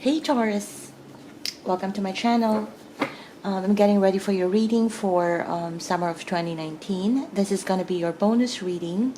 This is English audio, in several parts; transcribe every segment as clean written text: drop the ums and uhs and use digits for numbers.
Hey Taurus, welcome to my channel. I'm getting ready for your reading for summer of 2019. This is going to be your bonus reading.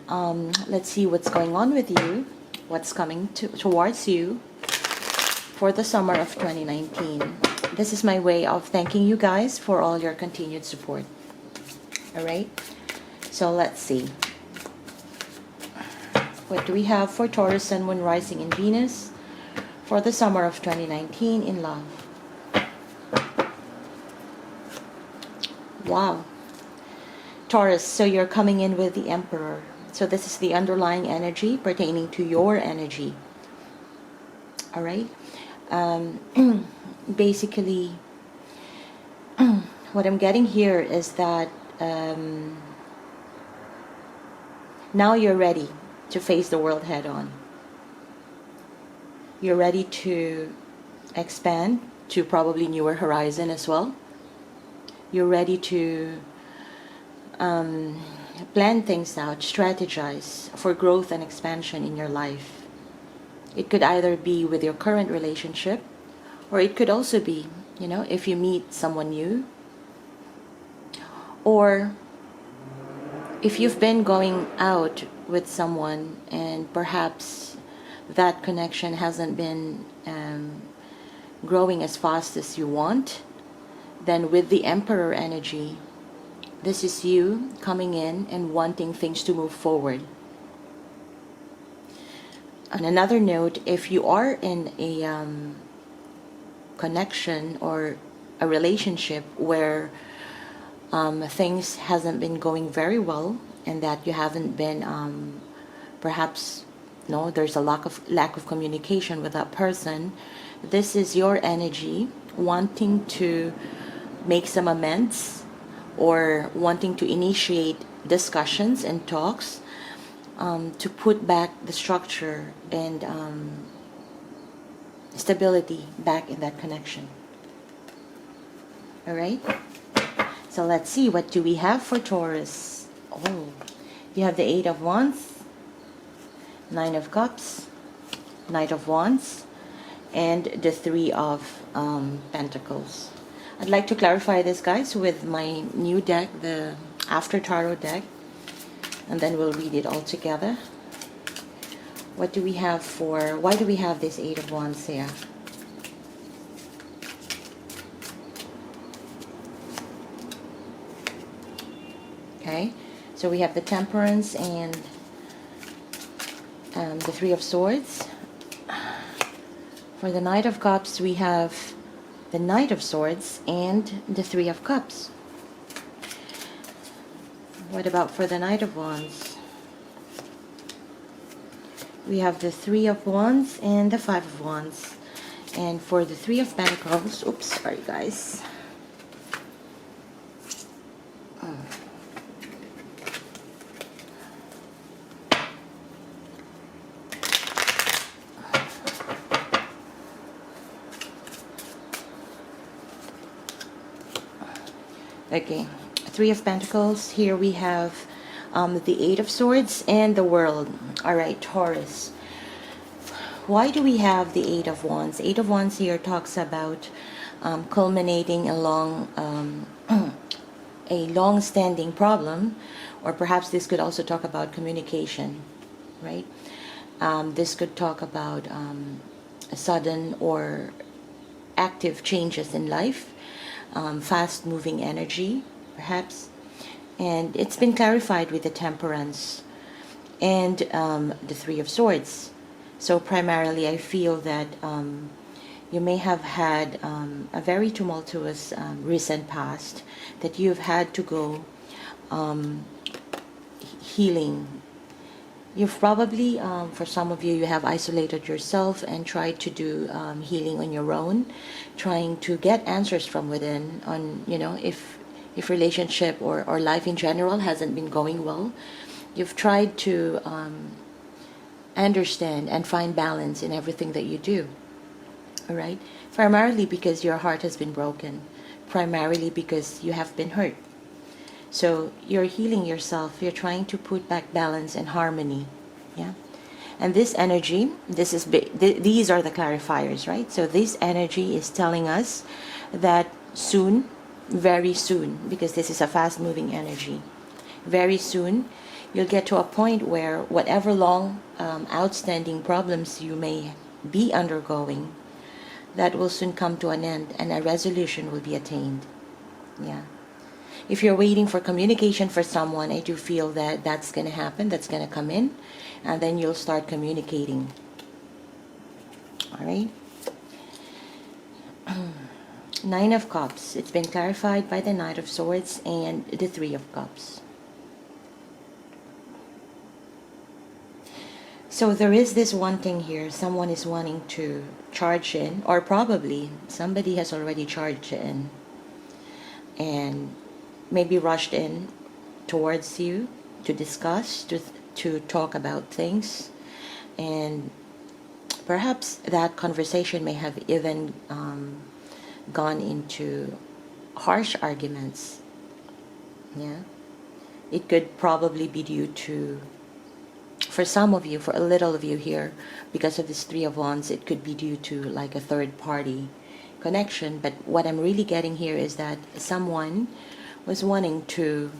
Let's see what's going on with you, what's coming towards you for the summer of 2019. This is my way of thanking you guys for all your continued support. Alright, so let's see. What do we have for Taurus, Sun, Moon, Rising, and Venus for the summer of 2019 in love? Wow. Taurus, so you're coming in with the Emperor. So this is the underlying energy pertaining to your energy. Alright? Basically, what I'm getting here is that now you're ready to face the world head on. You're ready to expand to probably newer horizon as well. You're ready to plan things out, strategize for growth and expansion in your life. It could either be with your current relationship, or it could also be, you know, if you meet someone new, or if you've been going out with someone and perhaps that connection hasn't been growing as fast as you want, then with the Emperor energy, this is you coming in and wanting things to move forward. On another note, if you are in a connection or a relationship where things hasn't been going very well, and that you haven't been perhaps there's a lack of communication with that person, this is your energy wanting to make some amends or wanting to initiate discussions and talks to put back the structure and stability back in that connection. Alright? So let's see, what do we have for Taurus? Oh, you have the Eight of Wands, Nine of Cups, Knight of Wands, and the Three of Pentacles. I'd like to clarify this, guys, with my new deck, the After Tarot deck, and then we'll read it all together. What do we have for, why do we have this Eight of Wands here? Okay, so we have the Temperance and the Three of Swords. For the Knight of Cups, we have the Knight of Swords and the Three of Cups. What about for the Knight of Wands? We have the Three of Wands and the Five of Wands. And for the Three of Pentacles, oops, sorry guys. Okay, Three of Pentacles. Here we have the Eight of Swords and the World. Alright, Taurus. Why do we have the Eight of Wands? Eight of Wands here talks about culminating a long-standing problem, or perhaps this could also talk about communication, right? This could talk about sudden or active changes in life. Fast-moving energy, perhaps, and it's been clarified with the Temperance and the Three of Swords. So primarily, I feel that you may have had a very tumultuous recent past that you've had to go healing. You've probably, for some of you, you have isolated yourself and tried to do healing on your own, trying to get answers from within on, you know, if relationship or life in general hasn't been going well. You've tried to understand and find balance in everything that you do. All right? Primarily because your heart has been broken. Primarily because you have been hurt. So you're healing yourself. You're trying to put back balance and harmony. Yeah. And this energy, these are the clarifiers, right? So this energy is telling us that soon, very soon, because this is a fast moving energy, very soon you'll get to a point where whatever long outstanding problems you may be undergoing, that will soon come to an end and a resolution will be attained. Yeah. If you're waiting for communication for someone, I do feel that that's going to happen, that's going to come in, and then you'll start communicating. All right. Nine of Cups. It's been clarified by the Knight of Swords and the Three of Cups. So there is this one thing here. Someone is wanting to charge in, or probably somebody has already charged in and maybe rushed in towards you to discuss, to talk about things. And perhaps that conversation may have even gone into harsh arguments. Yeah. It could probably be due to, for some of you, for a little of you here, because of this Three of Wands, it could be due to like a third party connection. But what I'm really getting here is that someone was wanting to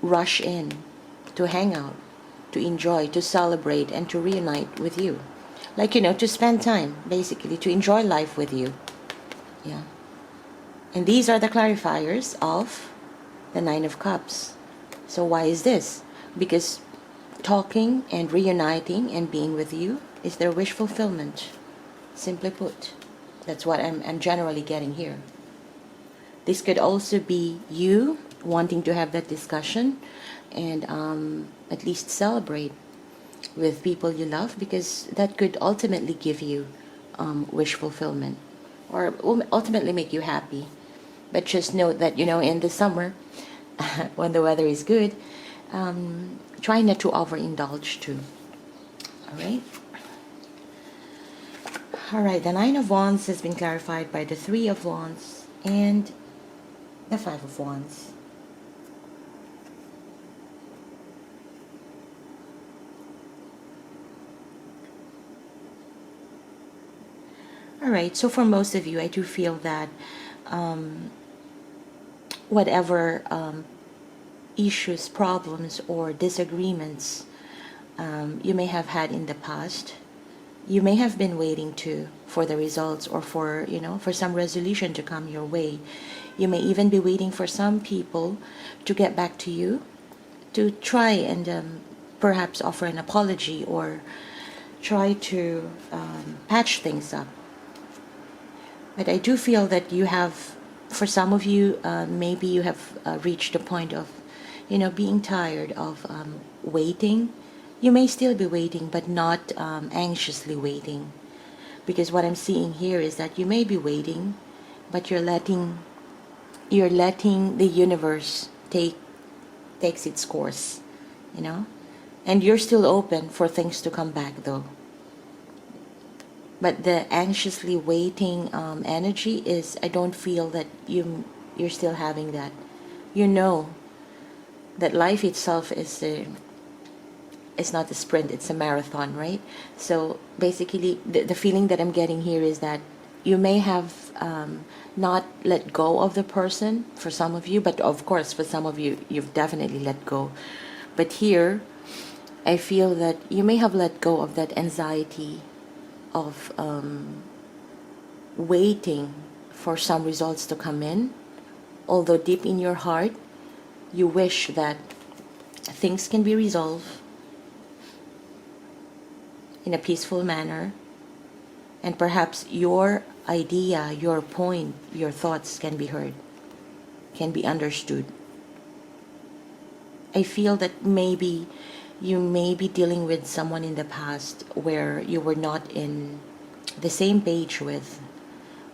rush in, to hang out, to enjoy, to celebrate, and to reunite with you. Like, you know, to spend time, basically, to enjoy life with you. Yeah. And these are the clarifiers of the Nine of Cups. So why is this? Because talking and reuniting and being with you is their wish fulfillment. Simply put. That's what I'm generally getting here. This could also be you wanting to have that discussion and at least celebrate with people you love, because that could ultimately give you wish fulfillment, or ultimately make you happy. But just note that, you know, in the summer, when the weather is good, try not to overindulge too. Alright? Alright, the Nine of Wands has been clarified by the Three of Wands and the Five of Wands. Alright, so for most of you, I do feel that whatever issues, problems, or disagreements you may have had in the past, you may have been waiting for the results, or for, you know, for some resolution to come your way. You may even be waiting for some people to get back to you, to try and perhaps offer an apology, or try to patch things up. But I do feel that you have, for some of you, maybe you have reached a point of, you know, being tired of waiting. You may still be waiting, but not anxiously waiting. Because what I'm seeing here is that you may be waiting, but you're letting the universe takes its course, you know? And you're still open for things to come back, though. But the anxiously waiting energy is, I don't feel that you're still having that. You know that life itself is not a sprint, it's a marathon, right? So basically, the feeling that I'm getting here is that you may have not let go of the person, for some of you, but of course for some of you, you've definitely let go. But here, I feel that you may have let go of that anxiety of waiting for some results to come in, although deep in your heart you wish that things can be resolved in a peaceful manner, and perhaps your idea, your point, your thoughts can be heard, can be understood. I feel that maybe you may be dealing with someone in the past where you were not in the same page with,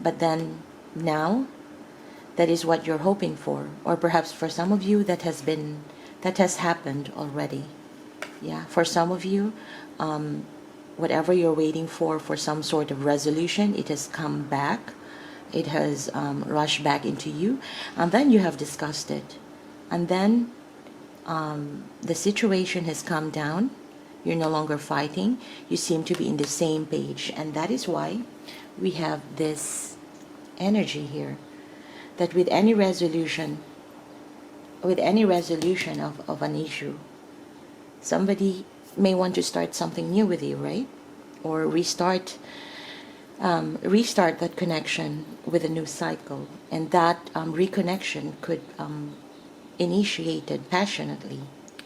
but then now that is what you're hoping for. Or perhaps for some of you that has happened already. Yeah, for some of you, whatever you're waiting for some sort of resolution, it has come back, it has rushed back into you, and then you have discussed it, and then the situation has calmed down, You're no longer fighting. You seem to be in the same page. And that is why we have this energy here. That with any resolution of an issue, somebody may want to start something new with you, right? Or restart that connection with a new cycle. And that reconnection could initiated passionately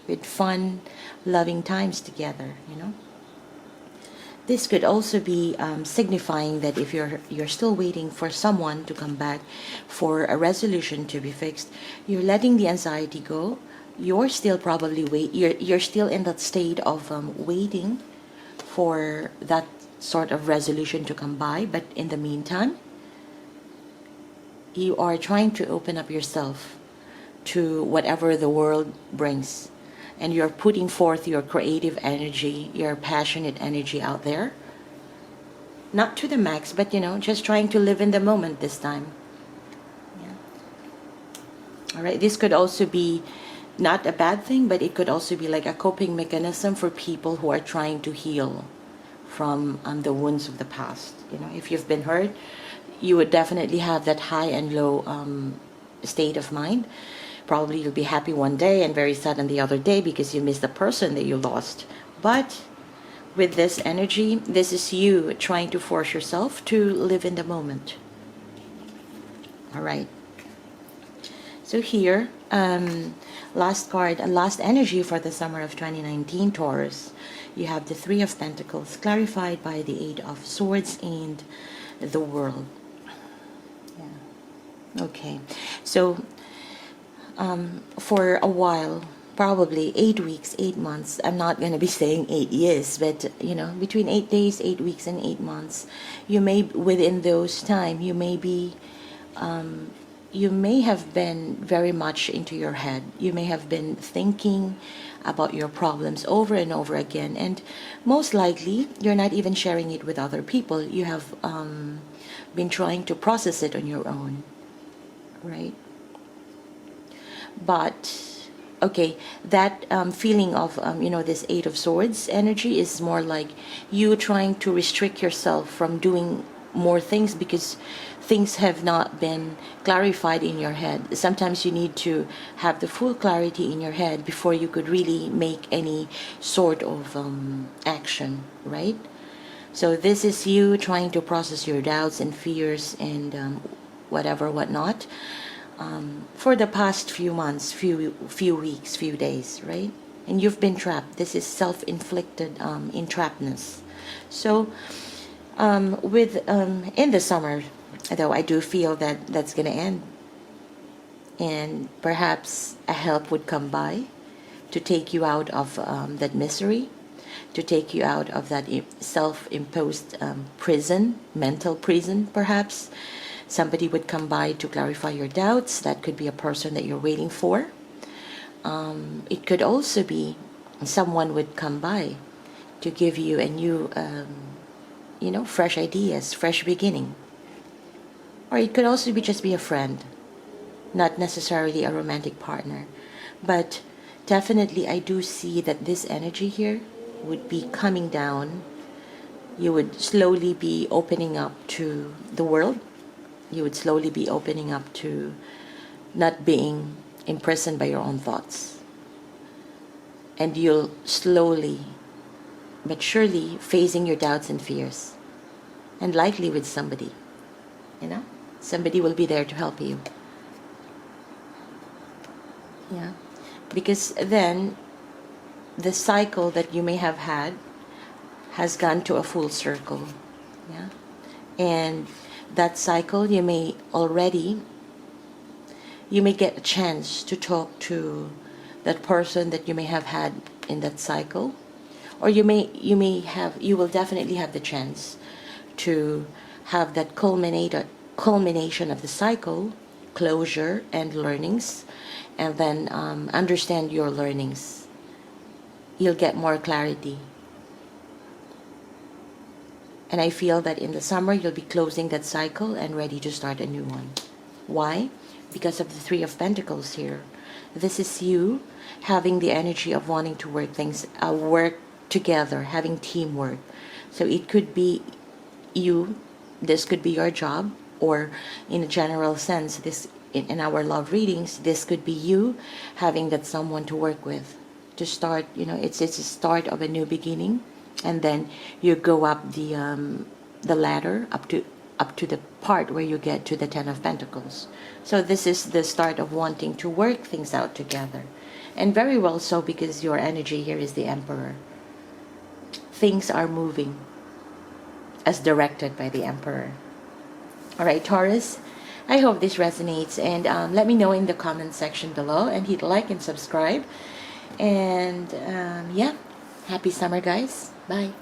with fun, loving times together, you know. This could also be signifying that if you're still waiting for someone to come back, for a resolution to be fixed, you're letting the anxiety go. You're still probably you're still in that state of waiting for that sort of resolution to come by, but in the meantime, you are trying to open up yourself to whatever the world brings. And you're putting forth your creative energy, your passionate energy out there. Not to the max, but you know, just trying to live in the moment this time. Yeah. All right, this could also be not a bad thing, but it could also be like a coping mechanism for people who are trying to heal from the wounds of the past. You know, if you've been hurt, you would definitely have that high and low state of mind. Probably you'll be happy one day and very sad on the other day because you miss the person that you lost. But with this energy, this is you trying to force yourself to live in the moment. All right. So here, last card and last energy for the summer of 2019, Taurus. You have the Three of Pentacles clarified by the Eight of Swords and the World. Yeah. Okay. So for a while, probably 8 weeks, 8 months, I'm not going to be saying 8 years, but you know, between 8 days, 8 weeks and 8 months, you may, within those time, you may be you may have been very much into your head. You may have been thinking about your problems over and over again, and most likely you're not even sharing it with other people. You have been trying to process it on your own, right? But okay, that feeling of you know, this Eight of Swords energy is more like you trying to restrict yourself from doing more things because things have not been clarified in your head. Sometimes you need to have the full clarity in your head before you could really make any sort of action, right? So this is you trying to process your doubts and fears and whatnot. For the past few months, few weeks, few days, right? And you've been trapped. This is self-inflicted entrapness. So in the summer, though, I do feel that that's going to end, and perhaps a help would come by to take you out of that misery, to take you out of that self-imposed prison, mental prison, perhaps. Somebody would come by to clarify your doubts. That could be a person that you're waiting for. It could also be someone would come by to give you a new, you know, fresh ideas, fresh beginning. Or it could also be just be a friend, not necessarily a romantic partner. But definitely I do see that this energy here would be coming down. You would slowly be opening up to the world. You would slowly be opening up to not being imprisoned by your own thoughts. And you'll slowly but surely facing your doubts and fears. And likely with somebody, you know? Somebody will be there to help you. Yeah. Because then the cycle that you may have had has gone to a full circle. Yeah. And that cycle, you may get a chance to talk to that person that you may have had in that cycle, or you will definitely have the chance to have that culmination of the cycle, closure and learnings, and then understand your learnings. You'll get more clarity. And I feel that in the summer, you'll be closing that cycle and ready to start a new one. Why? Because of the Three of Pentacles here. This is you having the energy of wanting to work together, having teamwork. So it could be you, this could be your job, or in a general sense, this in our love readings, this could be you having that someone to work with to start. It's a start of a new beginning, and then you go up the ladder up to the part where you get to the Ten of Pentacles. So this is the start of wanting to work things out together, and very well so, because your energy here is the Emperor. Things are moving as directed by the Emperor. All right, Taurus, I hope this resonates, and let me know in the comment section below, and hit like and subscribe. And yeah, happy summer, guys. Bye.